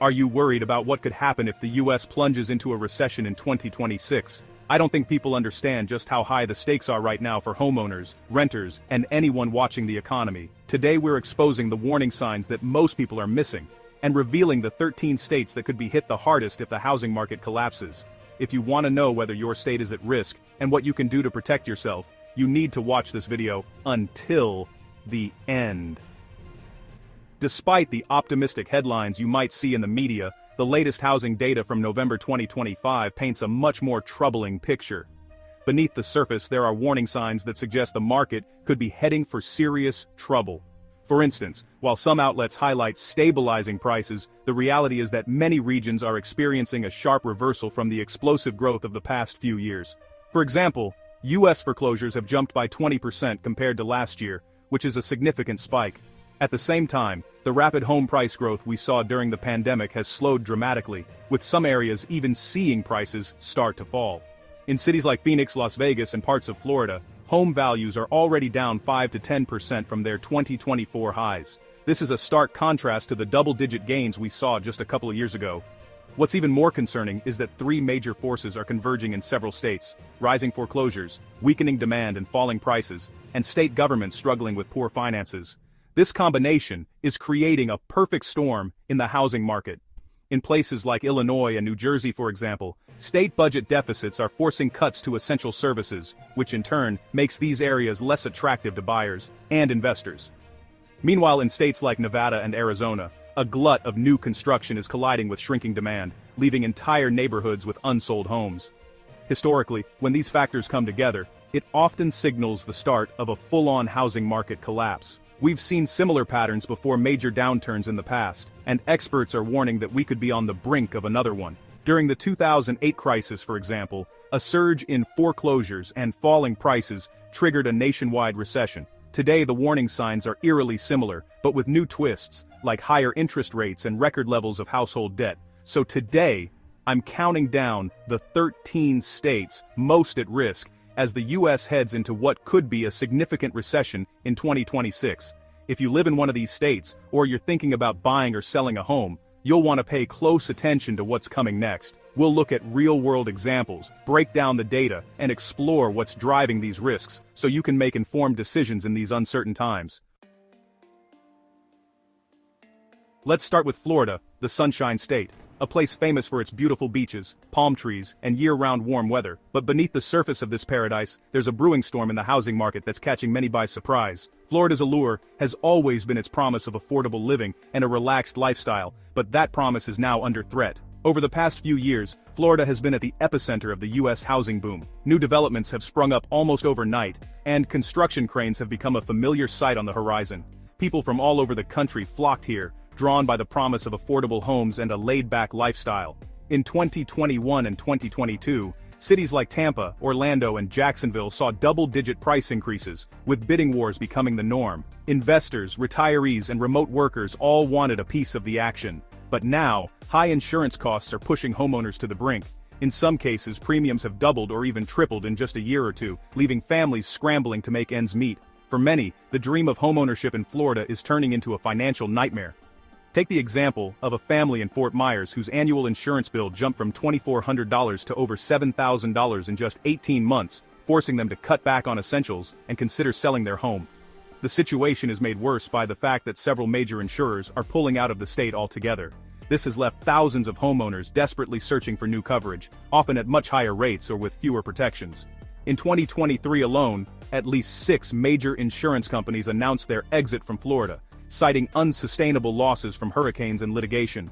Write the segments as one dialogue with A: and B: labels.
A: Are you worried about what could happen if the US plunges into a recession in 2026? I don't think people understand just how high the stakes are right now for homeowners, renters, and anyone watching the economy. Today we're exposing the warning signs that most people are missing, and revealing the 13 states that could be hit the hardest if the housing market collapses. If you want to know whether your state is at risk and what you can do to protect yourself, you need to watch this video until the end. Despite the optimistic headlines you might see in the media, the latest housing data from November 2025 paints a much more troubling picture. Beneath the surface, there are warning signs that suggest the market could be heading for serious trouble. For instance, while some outlets highlight stabilizing prices, the reality is that many regions are experiencing a sharp reversal from the explosive growth of the past few years. For example, US foreclosures have jumped by 20% compared to last year, which is a significant spike. At the same time, the rapid home price growth we saw during the pandemic has slowed dramatically, with some areas even seeing prices start to fall. In cities like Phoenix, Las Vegas, and parts of Florida, home values are already down 5 to 10% from their 2024 highs. This is a stark contrast to the double-digit gains we saw just a couple of years ago. What's even more concerning is that three major forces are converging in several states: rising foreclosures, weakening demand and falling prices, and state governments struggling with poor finances. This combination is creating a perfect storm in the housing market. In places like Illinois and New Jersey, for example, state budget deficits are forcing cuts to essential services, which in turn makes these areas less attractive to buyers and investors. Meanwhile, in states like Nevada and Arizona, a glut of new construction is colliding with shrinking demand, leaving entire neighborhoods with unsold homes. Historically, when these factors come together, it often signals the start of a full-on housing market collapse. We've seen similar patterns before major downturns in the past, and experts are warning that we could be on the brink of another one. During the 2008 crisis, for example, a surge in foreclosures and falling prices triggered a nationwide recession. Today the warning signs are eerily similar, but with new twists, like higher interest rates and record levels of household debt. So today, I'm counting down the 13 states most at risk as the US heads into what could be a significant recession in 2026. If you live in one of these states, or you're thinking about buying or selling a home, you'll want to pay close attention to what's coming next. We'll look at real-world examples, break down the data, and explore what's driving these risks, so you can make informed decisions in these uncertain times. Let's start with Florida, the Sunshine State. A place famous for its beautiful beaches, palm trees, and year-round warm weather. But beneath the surface of this paradise, there's a brewing storm in the housing market that's catching many by surprise. Florida's allure has always been its promise of affordable living and a relaxed lifestyle, but that promise is now under threat. Over the past few years, Florida has been at the epicenter of the US housing boom. New developments have sprung up almost overnight, and construction cranes have become a familiar sight on the horizon. People from all over the country flocked here, drawn by the promise of affordable homes and a laid-back lifestyle. In 2021 and 2022, cities like Tampa, Orlando, and Jacksonville saw double-digit price increases, with bidding wars becoming the norm. Investors, retirees, and remote workers all wanted a piece of the action. But now, high insurance costs are pushing homeowners to the brink. In some cases, premiums have doubled or even tripled in just a year or two, leaving families scrambling to make ends meet. For many, the dream of homeownership in Florida is turning into a financial nightmare. Take the example of a family in Fort Myers whose annual insurance bill jumped from $2,400 to over $7,000 in just 18 months, forcing them to cut back on essentials and consider selling their home. The situation is made worse by the fact that several major insurers are pulling out of the state altogether. This has left thousands of homeowners desperately searching for new coverage, often at much higher rates or with fewer protections. In 2023 alone, at least 6 major insurance companies announced their exit from Florida, citing unsustainable losses from hurricanes and litigation.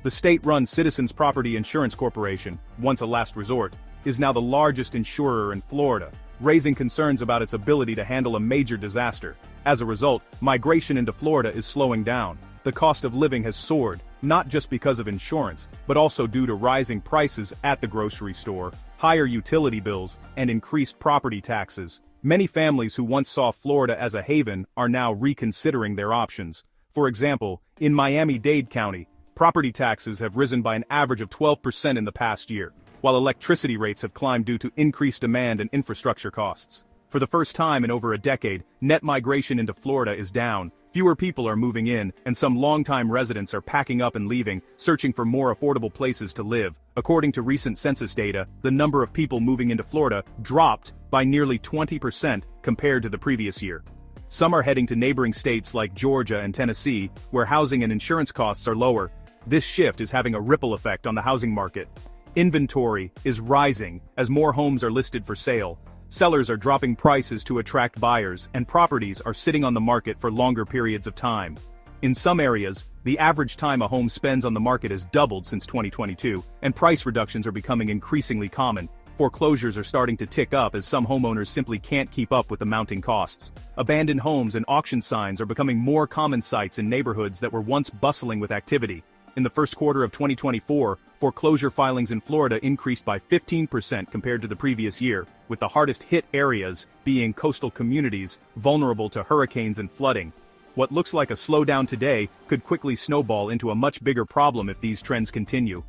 A: The state-run Citizens Property Insurance Corporation, once a last resort, is now the largest insurer in Florida, raising concerns about its ability to handle a major disaster. As a result, migration into Florida is slowing down. The cost of living has soared, not just because of insurance, but also due to rising prices at the grocery store, higher utility bills, and increased property taxes. Many families who once saw Florida as a haven are now reconsidering their options. For example, in Miami-Dade County, property taxes have risen by an average of 12% in the past year, while electricity rates have climbed due to increased demand and infrastructure costs. For the first time in over a decade, net migration into Florida is down, Fewer people are moving in, and some longtime residents are packing up and leaving, searching for more affordable places to live. According to recent census data, the number of people moving into Florida dropped by nearly 20% compared to the previous year. Some are heading to neighboring states like Georgia and Tennessee, where housing and insurance costs are lower. This shift is having a ripple effect on the housing market. Inventory is rising as more homes are listed for sale. Sellers are dropping prices to attract buyers, and properties are sitting on the market for longer periods of time. In some areas, the average time a home spends on the market has doubled since 2022, and price reductions are becoming increasingly common. Foreclosures are starting to tick up as some homeowners simply can't keep up with the mounting costs. Abandoned homes and auction signs are becoming more common sights in neighborhoods that were once bustling with activity. In the first quarter of 2024, foreclosure filings in Florida increased by 15% compared to the previous year, with the hardest-hit areas being coastal communities vulnerable to hurricanes and flooding. What looks like a slowdown today could quickly snowball into a much bigger problem if these trends continue.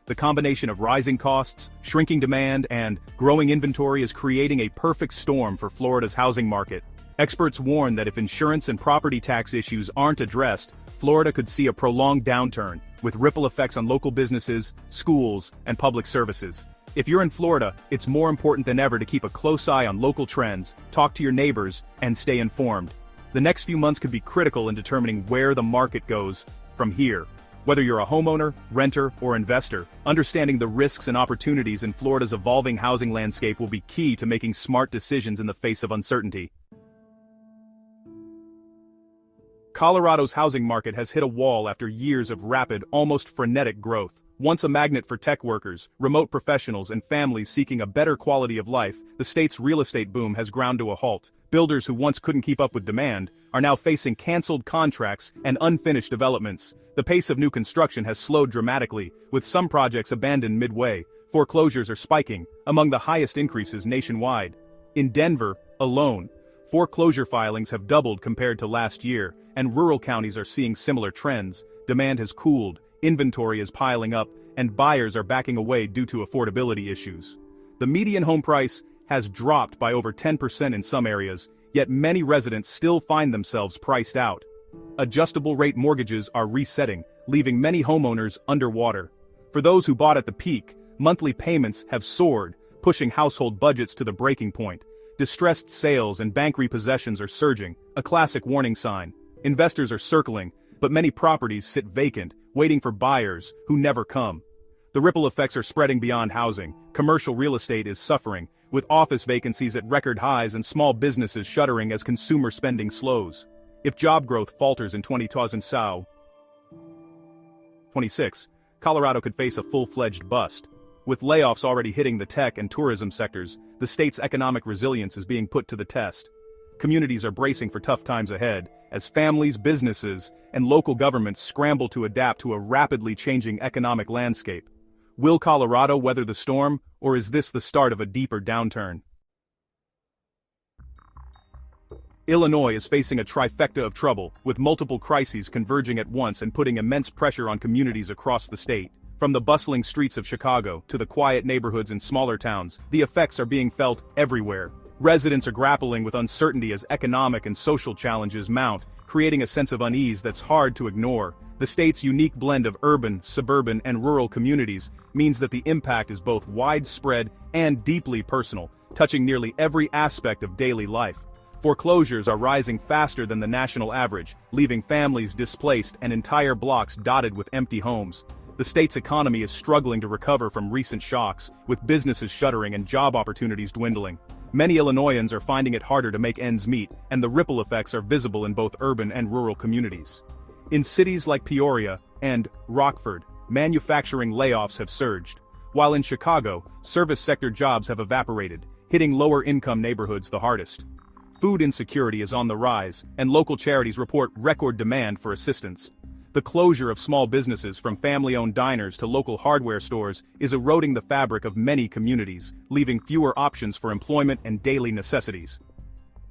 A: The combination of rising costs, shrinking demand, and growing inventory is creating a perfect storm for Florida's housing market. Experts warn that if insurance and property tax issues aren't addressed, Florida could see a prolonged downturn, with ripple effects on local businesses, schools, and public services. If you're in Florida, it's more important than ever to keep a close eye on local trends, talk to your neighbors, and stay informed. The next few months could be critical in determining where the market goes from here. Whether you're a homeowner, renter, or investor, understanding the risks and opportunities in Florida's evolving housing landscape will be key to making smart decisions in the face of uncertainty. Colorado's housing market has hit a wall after years of rapid, almost frenetic growth. Once a magnet for tech workers, remote professionals, and families seeking a better quality of life, the state's real estate boom has ground to a halt. Builders who once couldn't keep up with demand are now facing canceled contracts and unfinished developments. The pace of new construction has slowed dramatically, with some projects abandoned midway. Foreclosures are spiking, among the highest increases nationwide. In Denver, alone, foreclosure filings have doubled compared to last year, and rural counties are seeing similar trends. Demand has cooled, inventory is piling up, and buyers are backing away due to affordability issues. The median home price has dropped by over 10% in some areas, yet many residents still find themselves priced out. Adjustable-rate mortgages are resetting, leaving many homeowners underwater. For those who bought at the peak, monthly payments have soared, pushing household budgets to the breaking point. Distressed sales and bank repossessions are surging, a classic warning sign. Investors are circling, but many properties sit vacant, waiting for buyers who never come. The ripple effects are spreading beyond housing. Commercial real estate is suffering, with office vacancies at record highs and small businesses shuttering as consumer spending slows. If job growth falters in 2026, Colorado could face a full-fledged bust. With layoffs already hitting the tech and tourism sectors, the state's economic resilience is being put to the test. Communities are bracing for tough times ahead, as families, businesses, and local governments scramble to adapt to a rapidly changing economic landscape. Will Colorado weather the storm, or is this the start of a deeper downturn? Illinois is facing a trifecta of trouble, with multiple crises converging at once and putting immense pressure on communities across the state. From the bustling streets of Chicago to the quiet neighborhoods in smaller towns, the effects are being felt everywhere. Residents are grappling with uncertainty as economic and social challenges mount, creating a sense of unease that's hard to ignore. The state's unique blend of urban, suburban, and rural communities means that the impact is both widespread and deeply personal, touching nearly every aspect of daily life. Foreclosures are rising faster than the national average, leaving families displaced and entire blocks dotted with empty homes. The state's economy is struggling to recover from recent shocks, with businesses shuttering and job opportunities dwindling. Many Illinoisans are finding it harder to make ends meet, and the ripple effects are visible in both urban and rural communities. In cities like Peoria and Rockford, manufacturing layoffs have surged, while in Chicago, service sector jobs have evaporated, hitting lower-income neighborhoods the hardest. Food insecurity is on the rise, and local charities report record demand for assistance. The closure of small businesses, from family-owned diners to local hardware stores, is eroding the fabric of many communities, leaving fewer options for employment and daily necessities.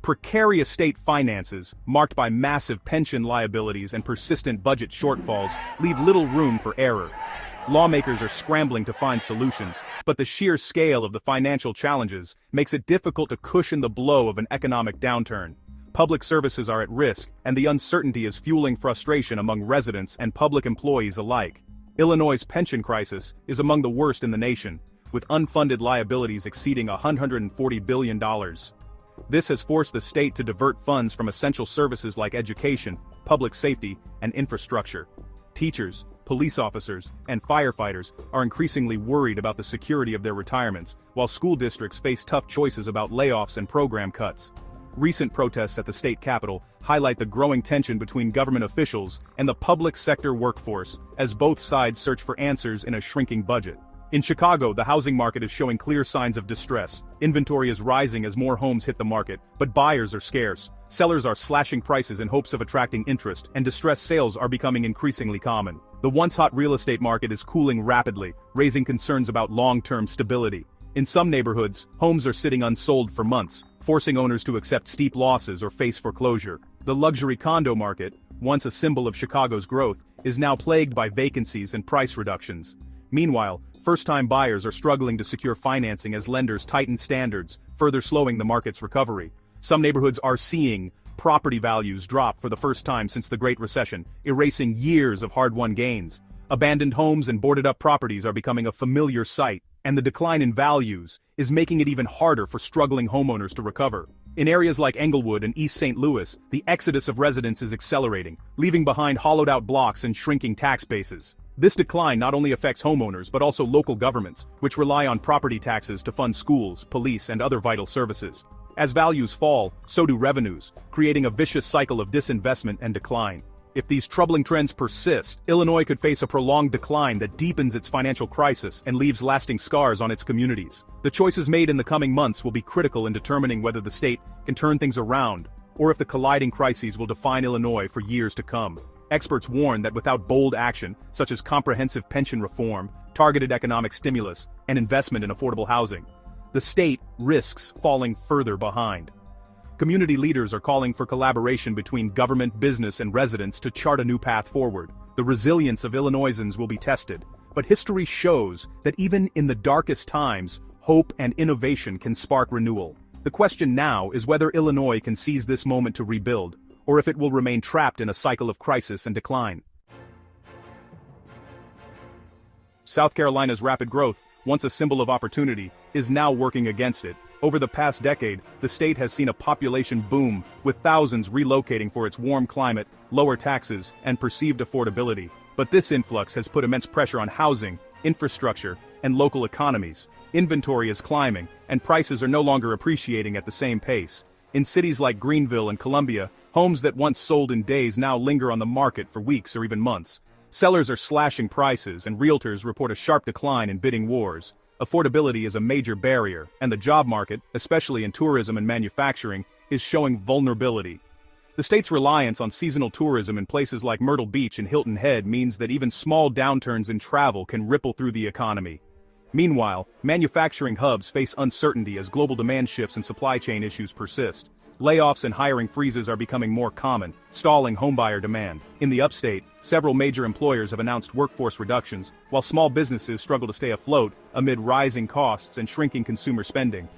A: Precarious state finances, marked by massive pension liabilities and persistent budget shortfalls, leave little room for error. Lawmakers are scrambling to find solutions, but the sheer scale of the financial challenges makes it difficult to cushion the blow of an economic downturn. Public services are at risk, and the uncertainty is fueling frustration among residents and public employees alike. Illinois' pension crisis is among the worst in the nation, with unfunded liabilities exceeding $140 billion. This has forced the state to divert funds from essential services like education, public safety, and infrastructure. Teachers, police officers, and firefighters are increasingly worried about the security of their retirements, while school districts face tough choices about layoffs and program cuts. Recent protests at the state capitol highlight the growing tension between government officials and the public sector workforce, as both sides search for answers in a shrinking budget. In Chicago, the housing market is showing clear signs of distress. Inventory is rising as more homes hit the market, but buyers are scarce. Sellers are slashing prices in hopes of attracting interest, and distressed sales are becoming increasingly common. The once-hot real estate market is cooling rapidly, raising concerns about long-term stability. In some neighborhoods, homes are sitting unsold for months, forcing owners to accept steep losses or face foreclosure. The luxury condo market, once a symbol of Chicago's growth, is now plagued by vacancies and price reductions. Meanwhile, first-time buyers are struggling to secure financing as lenders tighten standards, further slowing the market's recovery. Some neighborhoods are seeing property values drop for the first time since the Great Recession, erasing years of hard-won gains. Abandoned homes and boarded-up properties are becoming a familiar sight, and the decline in values is making it even harder for struggling homeowners to recover. In areas like Englewood and East St. Louis, the exodus of residents is accelerating, leaving behind hollowed-out blocks and shrinking tax bases. This decline not only affects homeowners but also local governments, which rely on property taxes to fund schools, police, and other vital services. As values fall, so do revenues, creating a vicious cycle of disinvestment and decline. If these troubling trends persist, Illinois could face a prolonged decline that deepens its financial crisis and leaves lasting scars on its communities. The choices made in the coming months will be critical in determining whether the state can turn things around, or if the colliding crises will define Illinois for years to come. Experts warn that without bold action, such as comprehensive pension reform, targeted economic stimulus, and investment in affordable housing, the state risks falling further behind. Community leaders are calling for collaboration between government, business, and residents to chart a new path forward. The resilience of Illinoisans will be tested, but history shows that even in the darkest times, hope and innovation can spark renewal. The question now is whether Illinois can seize this moment to rebuild, or if it will remain trapped in a cycle of crisis and decline. South Carolina's rapid growth, once a symbol of opportunity, is now working against it. Over the past decade, the state has seen a population boom, with thousands relocating for its warm climate, lower taxes, and perceived affordability. But this influx has put immense pressure on housing, infrastructure, and local economies. Inventory is climbing, and prices are no longer appreciating at the same pace. In cities like Greenville and Columbia, homes that once sold in days now linger on the market for weeks or even months. Sellers are slashing prices, and realtors report a sharp decline in bidding wars. Affordability is a major barrier, and the job market, especially in tourism and manufacturing, is showing vulnerability. The state's reliance on seasonal tourism in places like Myrtle Beach and Hilton Head means that even small downturns in travel can ripple through the economy. Meanwhile, manufacturing hubs face uncertainty as global demand shifts and supply chain issues persist. Layoffs and hiring freezes are becoming more common, stalling homebuyer demand. In the upstate, several major employers have announced workforce reductions, while small businesses struggle to stay afloat amid rising costs and shrinking consumer spending.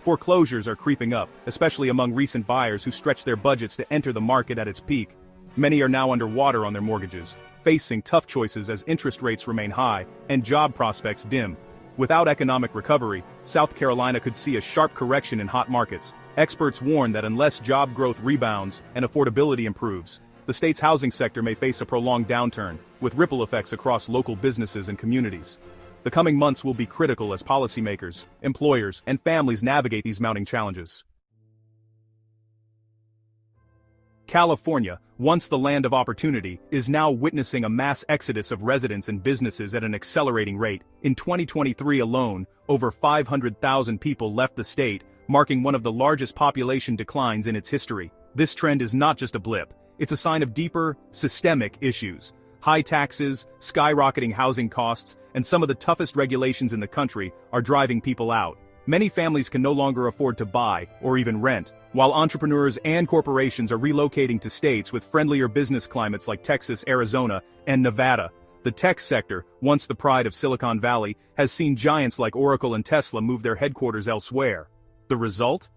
A: Foreclosures are creeping up, especially among recent buyers who stretched their budgets to enter the market at its peak. Many are now underwater on their mortgages, facing tough choices as interest rates remain high and job prospects dim. Without economic recovery, South Carolina could see a sharp correction in hot markets. Experts warn that unless job growth rebounds and affordability improves, the state's housing sector may face a prolonged downturn, with ripple effects across local businesses and communities. The coming months will be critical as policymakers, employers, and families navigate these mounting challenges. California, once the land of opportunity, is now witnessing a mass exodus of residents and businesses at an accelerating rate. In 2023 alone, over 500,000 people left the state, marking one of the largest population declines in its history. This trend is not just a blip, it's a sign of deeper, systemic issues. High taxes, skyrocketing housing costs, and some of the toughest regulations in the country are driving people out. Many families can no longer afford to buy or even rent, while entrepreneurs and corporations are relocating to states with friendlier business climates like Texas, Arizona, and Nevada. The tech sector, once the pride of Silicon Valley, has seen giants like Oracle and Tesla move their headquarters elsewhere. The result?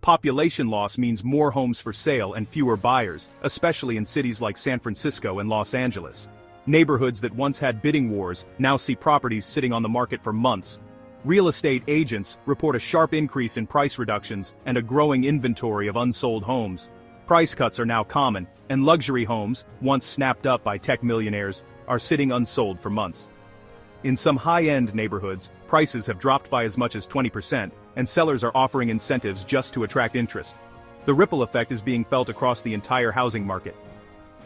A: Population loss means more homes for sale and fewer buyers, especially in cities like San Francisco and Los Angeles. Neighborhoods that once had bidding wars now see properties sitting on the market for months. Real estate agents report a sharp increase in price reductions and a growing inventory of unsold homes. Price cuts are now common, and luxury homes, once snapped up by tech millionaires, are sitting unsold for months. In some high-end neighborhoods, prices have dropped by as much as 20%, and sellers are offering incentives just to attract interest. The ripple effect is being felt across the entire housing market.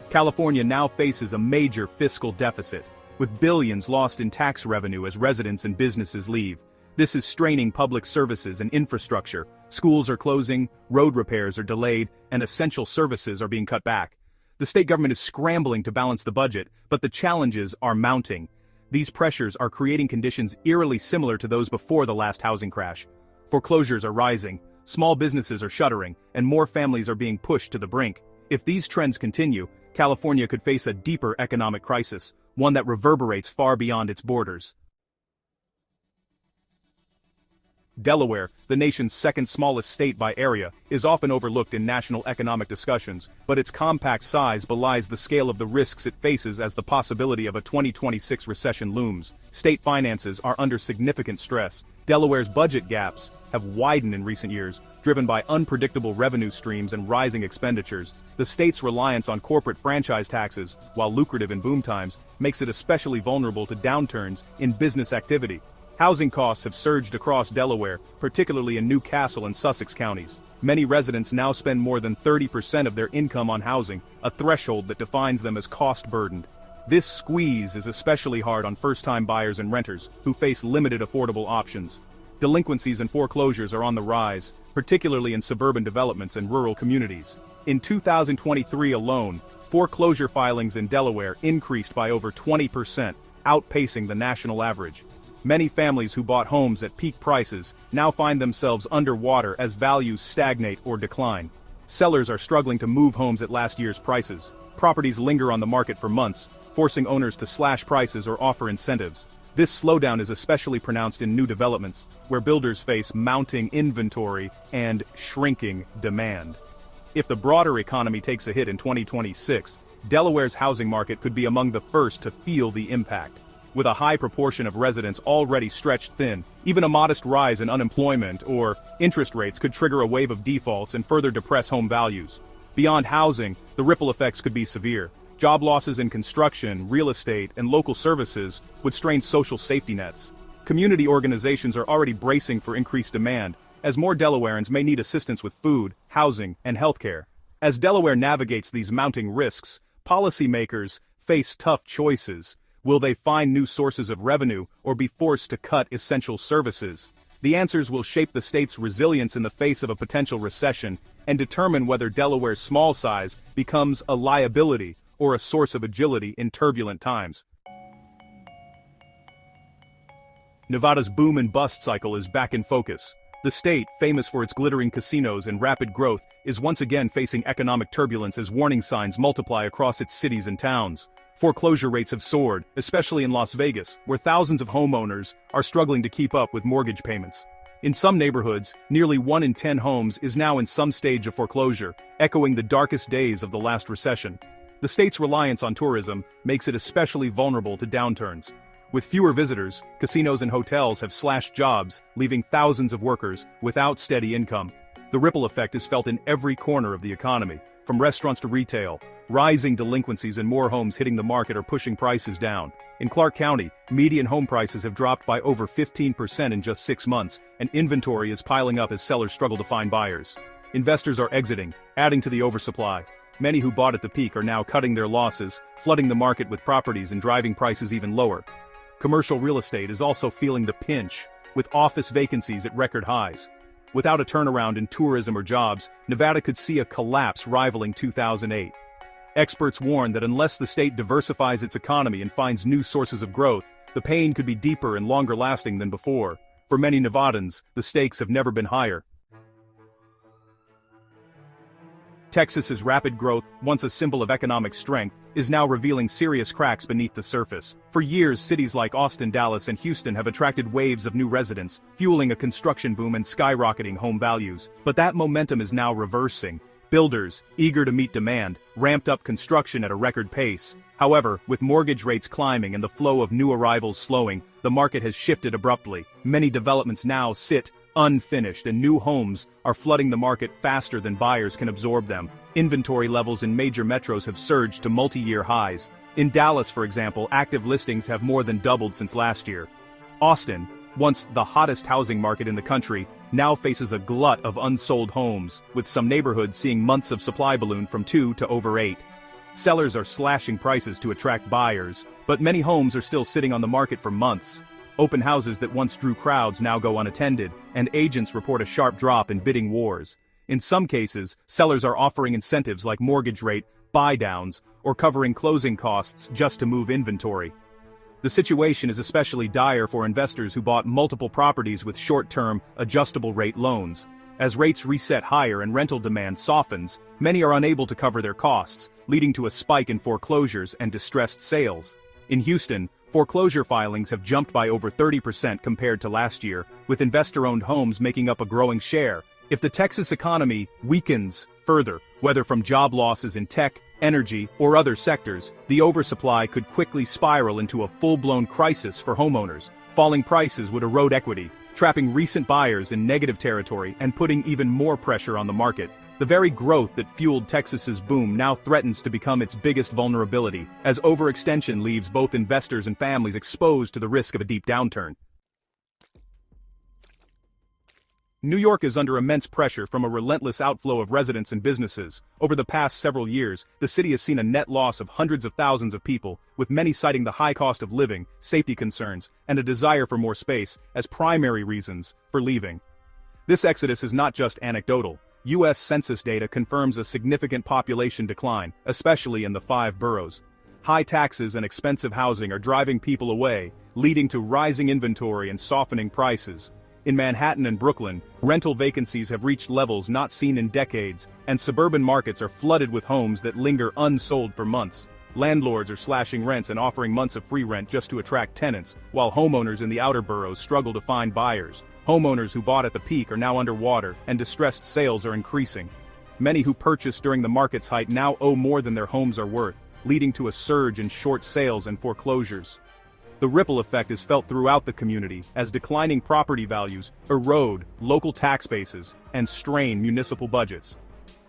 A: California now faces a major fiscal deficit, with billions lost in tax revenue as residents and businesses leave. This is straining public services and infrastructure. Schools are closing, road repairs are delayed, and essential services are being cut back. The state government is scrambling to balance the budget, but the challenges are mounting. These pressures are creating conditions eerily similar to those before the last housing crash. Foreclosures are rising, small businesses are shuttering, and more families are being pushed to the brink. If these trends continue, California could face a deeper economic crisis, one that reverberates far beyond its borders. Delaware, the nation's second smallest state by area, is often overlooked in national economic discussions, but its compact size belies the scale of the risks it faces as the possibility of a 2026 recession looms. State finances are under significant stress. Delaware's budget gaps have widened in recent years, driven by unpredictable revenue streams and rising expenditures. The state's reliance on corporate franchise taxes, while lucrative in boom times, makes it especially vulnerable to downturns in business activity. Housing costs have surged across Delaware, particularly in New Castle and Sussex counties. Many residents now spend more than 30% of their income on housing, a threshold that defines them as cost-burdened. This squeeze is especially hard on first-time buyers and renters, who face limited affordable options. Delinquencies and foreclosures are on the rise, particularly in suburban developments and rural communities. In 2023 alone, foreclosure filings in Delaware increased by over 20%, outpacing the national average. Many families who bought homes at peak prices now find themselves underwater as values stagnate or decline. Sellers are struggling to move homes at last year's prices. Properties linger on the market for months, forcing owners to slash prices or offer incentives. This slowdown is especially pronounced in new developments, where builders face mounting inventory and shrinking demand. If the broader economy takes a hit in 2026, Delaware's housing market could be among the first to feel the impact. With a high proportion of residents already stretched thin, even a modest rise in unemployment or interest rates could trigger a wave of defaults and further depress home values. Beyond housing, the ripple effects could be severe. Job losses in construction, real estate, and local services would strain social safety nets. Community organizations are already bracing for increased demand, as more Delawareans may need assistance with food, housing, and healthcare. As Delaware navigates these mounting risks, policymakers face tough choices. Will they find new sources of revenue or be forced to cut essential services? The answers will shape the state's resilience in the face of a potential recession and determine whether Delaware's small size becomes a liability or a source of agility in turbulent times. Nevada's boom and bust cycle is back in focus. The state, famous for its glittering casinos and rapid growth, is once again facing economic turbulence as warning signs multiply across its cities and towns. Foreclosure rates have soared, especially in Las Vegas, where thousands of homeowners are struggling to keep up with mortgage payments. In some neighborhoods, nearly 1 in 10 homes is now in some stage of foreclosure, echoing the darkest days of the last recession. The state's reliance on tourism makes it especially vulnerable to downturns. With fewer visitors, casinos and hotels have slashed jobs, leaving thousands of workers without steady income. The ripple effect is felt in every corner of the economy, from restaurants to retail. Rising delinquencies and more homes hitting the market are pushing prices down. In Clark County, median home prices have dropped by over 15% in just 6 months, and inventory is piling up as sellers struggle to find buyers. Investors are exiting, adding to the oversupply. Many who bought at the peak are now cutting their losses, flooding the market with properties and driving prices even lower. Commercial real estate is also feeling the pinch, with office vacancies at record highs. Without a turnaround in tourism or jobs, Nevada could see a collapse rivaling 2008. Experts warn that unless the state diversifies its economy and finds new sources of growth, the pain could be deeper and longer lasting than before. For many Nevadans, the stakes have never been higher. Texas's rapid growth, once a symbol of economic strength, is now revealing serious cracks beneath the surface. For years, cities like Austin, Dallas, and Houston have attracted waves of new residents, fueling a construction boom and skyrocketing home values. But that momentum is now reversing. Builders, eager to meet demand, ramped up construction at a record pace. However, with mortgage rates climbing and the flow of new arrivals slowing, the market has shifted abruptly. Many developments now sit unfinished, and new homes are flooding the market faster than buyers can absorb them. Inventory levels in major metros have surged to multi-year highs. In Dallas, for example, active listings have more than doubled since last year. Austin, once the hottest housing market in the country, now faces a glut of unsold homes, with some neighborhoods seeing months of supply balloon from 2 to over 8. Sellers are slashing prices to attract buyers, but many homes are still sitting on the market for months. Open houses that once drew crowds now go unattended, and agents report a sharp drop in bidding wars. In some cases, sellers are offering incentives like mortgage rate buy-downs or covering closing costs just to move inventory. The situation is especially dire for investors who bought multiple properties with short-term, adjustable-rate loans. As rates reset higher and rental demand softens, many are unable to cover their costs, leading to a spike in foreclosures and distressed sales. In Houston, foreclosure filings have jumped by over 30% compared to last year, with investor-owned homes making up a growing share. If the Texas economy weakens further, whether from job losses in tech, energy, or other sectors, the oversupply could quickly spiral into a full-blown crisis for homeowners. Falling prices would erode equity, trapping recent buyers in negative territory and putting even more pressure on the market. The very growth that fueled Texas's boom now threatens to become its biggest vulnerability, as overextension leaves both investors and families exposed to the risk of a deep downturn. New York is under immense pressure from a relentless outflow of residents and businesses. Over the past several years, the city has seen a net loss of hundreds of thousands of people, with many citing the high cost of living, safety concerns, and a desire for more space as primary reasons for leaving. This exodus is not just anecdotal. U.S. Census data confirms a significant population decline, especially in the 5 boroughs. High taxes and expensive housing are driving people away, leading to rising inventory and softening prices. In Manhattan and Brooklyn, rental vacancies have reached levels not seen in decades, and suburban markets are flooded with homes that linger unsold for months. Landlords are slashing rents and offering months of free rent just to attract tenants, while homeowners in the outer boroughs struggle to find buyers. Homeowners who bought at the peak are now underwater, and distressed sales are increasing. Many who purchased during the market's height now owe more than their homes are worth, leading to a surge in short sales and foreclosures. The ripple effect is felt throughout the community, as declining property values erode local tax bases and strain municipal budgets.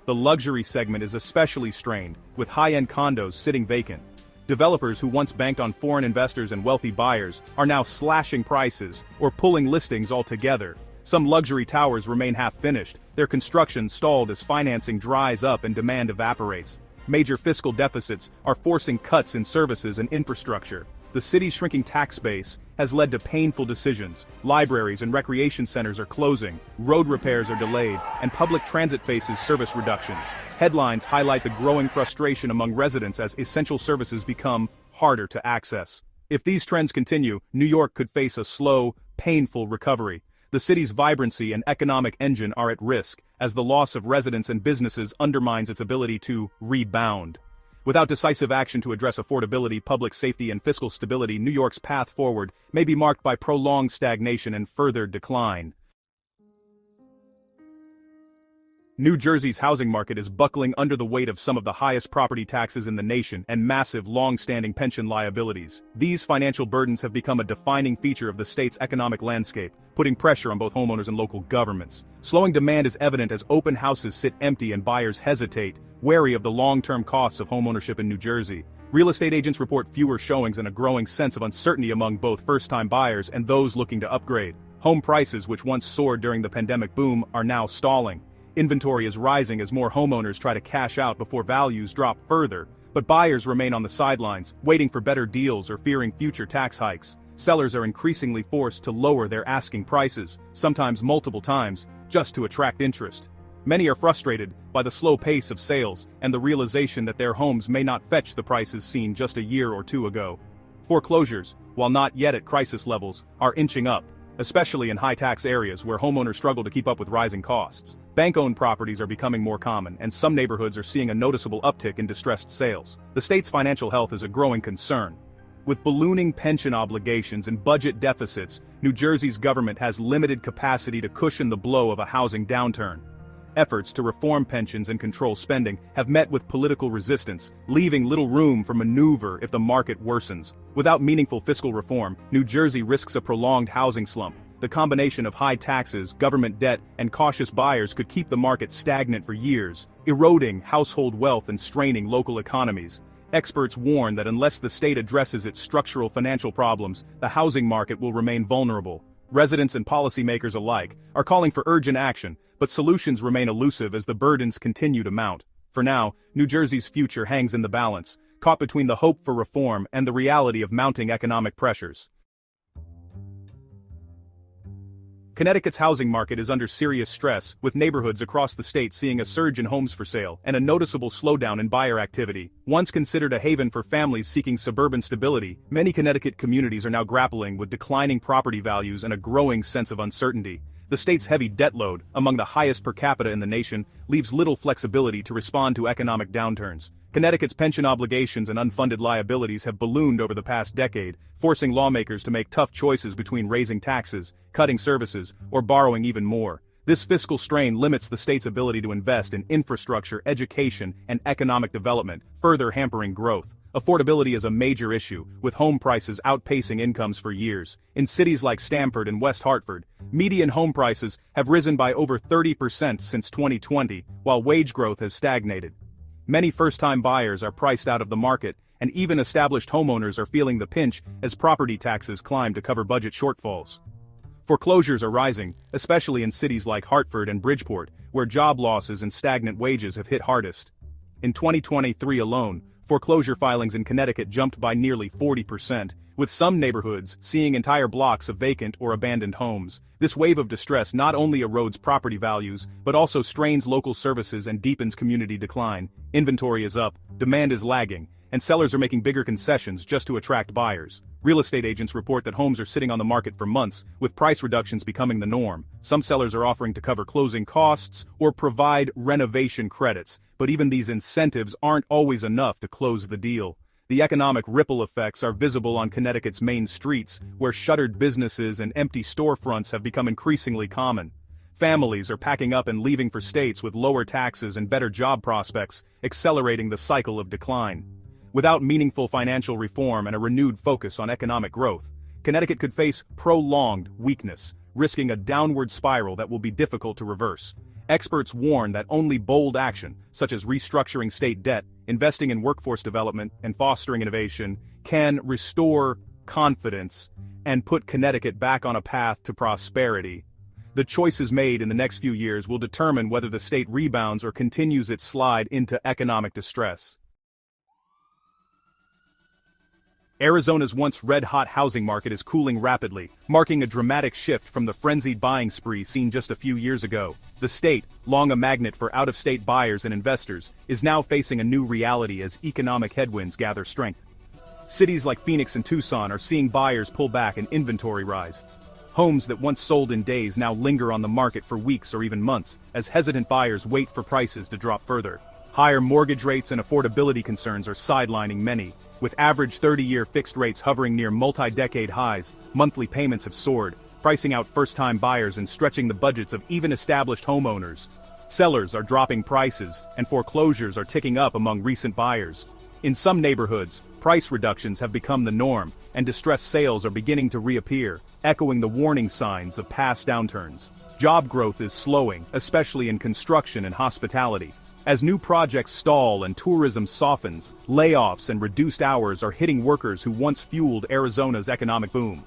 A: The luxury segment is especially strained, with high-end condos sitting vacant. Developers who once banked on foreign investors and wealthy buyers are now slashing prices or pulling listings altogether. Some luxury towers remain half-finished, their construction stalled as financing dries up and demand evaporates. Major fiscal deficits are forcing cuts in services and infrastructure. The city's shrinking tax base has led to painful decisions. Libraries and recreation centers are closing, road repairs are delayed, and public transit faces service reductions. Headlines highlight the growing frustration among residents as essential services become harder to access. If these trends continue, New York could face a slow, painful recovery. The city's vibrancy and economic engine are at risk, as the loss of residents and businesses undermines its ability to rebound. Without decisive action to address affordability, public safety, and fiscal stability, New York's path forward may be marked by prolonged stagnation and further decline. New Jersey's housing market is buckling under the weight of some of the highest property taxes in the nation and massive long-standing pension liabilities. These financial burdens have become a defining feature of the state's economic landscape, putting pressure on both homeowners and local governments. Slowing demand is evident as open houses sit empty and buyers hesitate, wary of the long-term costs of homeownership in New Jersey. Real estate agents report fewer showings and a growing sense of uncertainty among both first-time buyers and those looking to upgrade. Home prices, which once soared during the pandemic boom, are now stalling. Inventory is rising as more homeowners try to cash out before values drop further, but buyers remain on the sidelines, waiting for better deals or fearing future tax hikes. Sellers are increasingly forced to lower their asking prices, sometimes multiple times, just to attract interest. Many are frustrated by the slow pace of sales and the realization that their homes may not fetch the prices seen just a year or two ago. Foreclosures, while not yet at crisis levels, are inching up, especially in high-tax areas where homeowners struggle to keep up with rising costs. Bank-owned properties are becoming more common, and some neighborhoods are seeing a noticeable uptick in distressed sales. The state's financial health is a growing concern. With ballooning pension obligations and budget deficits, New Jersey's government has limited capacity to cushion the blow of a housing downturn. Efforts to reform pensions and control spending have met with political resistance, leaving little room for maneuver if the market worsens. Without meaningful fiscal reform, New Jersey risks a prolonged housing slump. The combination of high taxes, government debt, and cautious buyers could keep the market stagnant for years, eroding household wealth and straining local economies. Experts warn that unless the state addresses its structural financial problems, the housing market will remain vulnerable. Residents and policymakers alike are calling for urgent action, but solutions remain elusive as the burdens continue to mount. For now, New Jersey's future hangs in the balance, caught between the hope for reform and the reality of mounting economic pressures. Connecticut's housing market is under serious stress, with neighborhoods across the state seeing a surge in homes for sale and a noticeable slowdown in buyer activity. Once considered a haven for families seeking suburban stability, many Connecticut communities are now grappling with declining property values and a growing sense of uncertainty. The state's heavy debt load, among the highest per capita in the nation, leaves little flexibility to respond to economic downturns. Connecticut's pension obligations and unfunded liabilities have ballooned over the past decade, forcing lawmakers to make tough choices between raising taxes, cutting services, or borrowing even more. This fiscal strain limits the state's ability to invest in infrastructure, education, and economic development, further hampering growth. Affordability is a major issue, with home prices outpacing incomes for years. In cities like Stamford and West Hartford, median home prices have risen by over 30% since 2020, while wage growth has stagnated. Many first-time buyers are priced out of the market, and even established homeowners are feeling the pinch as property taxes climb to cover budget shortfalls. Foreclosures are rising, especially in cities like Hartford and Bridgeport, where job losses and stagnant wages have hit hardest. In 2023 alone, foreclosure filings in Connecticut jumped by nearly 40%, with some neighborhoods seeing entire blocks of vacant or abandoned homes. This wave of distress not only erodes property values, but also strains local services and deepens community decline. Inventory is up, demand is lagging, and sellers are making bigger concessions just to attract buyers. Real estate agents report that homes are sitting on the market for months, with price reductions becoming the norm. Some sellers are offering to cover closing costs or provide renovation credits, but even these incentives aren't always enough to close the deal. The economic ripple effects are visible on Connecticut's main streets, where shuttered businesses and empty storefronts have become increasingly common. Families are packing up and leaving for states with lower taxes and better job prospects, accelerating the cycle of decline. Without meaningful financial reform and a renewed focus on economic growth, Connecticut could face prolonged weakness, risking a downward spiral that will be difficult to reverse. Experts warn that only bold action, such as restructuring state debt, investing in workforce development, and fostering innovation, can restore confidence and put Connecticut back on a path to prosperity. The choices made in the next few years will determine whether the state rebounds or continues its slide into economic distress. Arizona's once red-hot housing market is cooling rapidly, marking a dramatic shift from the frenzied buying spree seen just a few years ago. The state, long a magnet for out-of-state buyers and investors, is now facing a new reality as economic headwinds gather strength. Cities like Phoenix and Tucson are seeing buyers pull back and inventory rise. Homes that once sold in days now linger on the market for weeks or even months, as hesitant buyers wait for prices to drop further. Higher mortgage rates and affordability concerns are sidelining many. With average 30-year fixed rates hovering near multi-decade highs, monthly payments have soared, pricing out first-time buyers and stretching the budgets of even established homeowners. Sellers are dropping prices, and foreclosures are ticking up among recent buyers. In some neighborhoods, price reductions have become the norm, and distressed sales are beginning to reappear, echoing the warning signs of past downturns. Job growth is slowing, especially in construction and hospitality. As new projects stall and tourism softens, layoffs and reduced hours are hitting workers who once fueled Arizona's economic boom.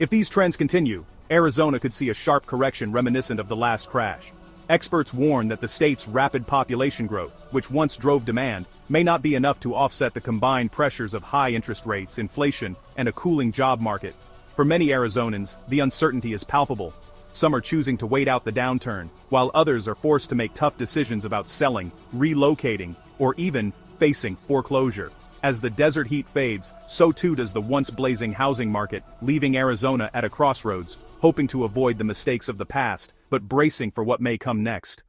A: If these trends continue, Arizona could see a sharp correction reminiscent of the last crash. Experts warn that the state's rapid population growth, which once drove demand, may not be enough to offset the combined pressures of high interest rates, inflation, and a cooling job market. For many Arizonans, the uncertainty is palpable. Some are choosing to wait out the downturn, while others are forced to make tough decisions about selling, relocating, or even facing foreclosure. As the desert heat fades, so too does the once blazing housing market, leaving Arizona at a crossroads, hoping to avoid the mistakes of the past, but bracing for what may come next.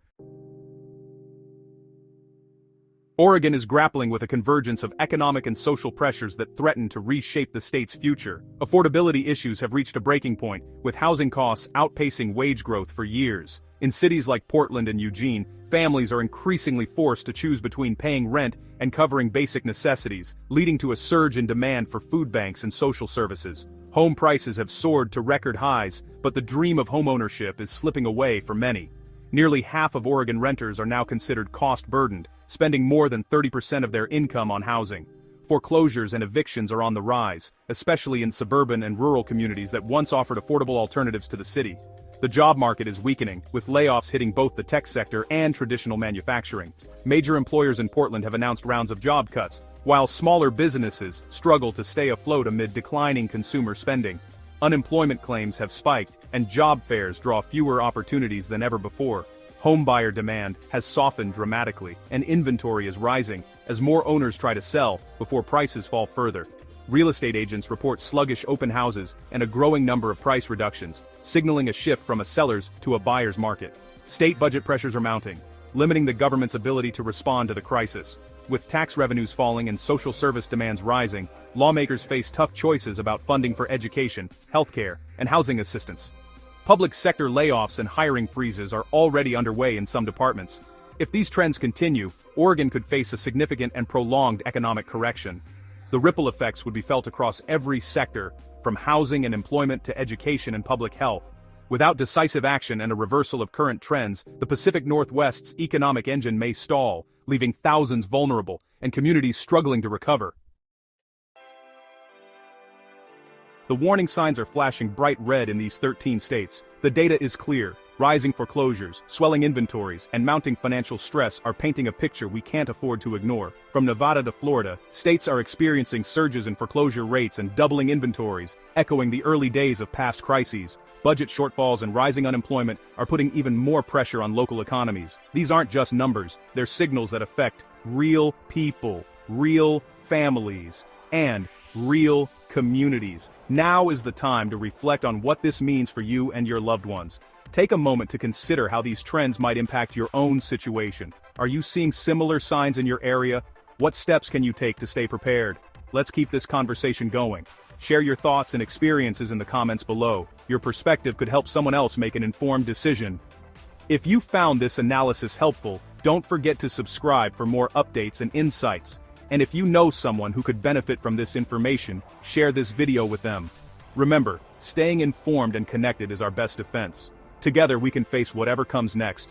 A: Oregon is grappling with a convergence of economic and social pressures that threaten to reshape the state's future. Affordability issues have reached a breaking point, with housing costs outpacing wage growth for years. In cities like Portland and Eugene, families are increasingly forced to choose between paying rent and covering basic necessities, leading to a surge in demand for food banks and social services. Home prices have soared to record highs, but the dream of homeownership is slipping away for many. Nearly half of Oregon renters are now considered cost-burdened, spending more than 30% of their income on housing. Foreclosures and evictions are on the rise, especially in suburban and rural communities that once offered affordable alternatives to the city. The job market is weakening, with layoffs hitting both the tech sector and traditional manufacturing. Major employers in Portland have announced rounds of job cuts, while smaller businesses struggle to stay afloat amid declining consumer spending. Unemployment claims have spiked, and job fairs draw fewer opportunities than ever before. Homebuyer demand has softened dramatically, and inventory is rising as more owners try to sell before prices fall further. Real estate agents report sluggish open houses and a growing number of price reductions, signaling a shift from a seller's to a buyer's market. State budget pressures are mounting, limiting the government's ability to respond to the crisis. With tax revenues falling and social service demands rising, lawmakers face tough choices about funding for education, healthcare, and housing assistance. Public sector layoffs and hiring freezes are already underway in some departments. If these trends continue, Oregon could face a significant and prolonged economic correction. The ripple effects would be felt across every sector, from housing and employment to education and public health. Without decisive action and a reversal of current trends, the Pacific Northwest's economic engine may stall, leaving thousands vulnerable and communities struggling to recover. The warning signs are flashing bright red in these 13 states. The data is clear. Rising foreclosures, swelling inventories, and mounting financial stress are painting a picture we can't afford to ignore. From Nevada to Florida, states are experiencing surges in foreclosure rates and doubling inventories, echoing the early days of past crises. Budget shortfalls and rising unemployment are putting even more pressure on local economies. These aren't just numbers, they're signals that affect real people, real families, and real communities. Now is the time to reflect on what this means for you and your loved ones. Take a moment to consider how these trends might impact your own situation. Are you seeing similar signs in your area? What steps can you take to stay prepared? Let's keep this conversation going. Share your thoughts and experiences in the comments below. Your perspective could help someone else make an informed decision. If you found this analysis helpful, don't forget to subscribe for more updates and insights. And if you know someone who could benefit from this information, share this video with them. Remember, staying informed and connected is our best defense. Together we can face whatever comes next.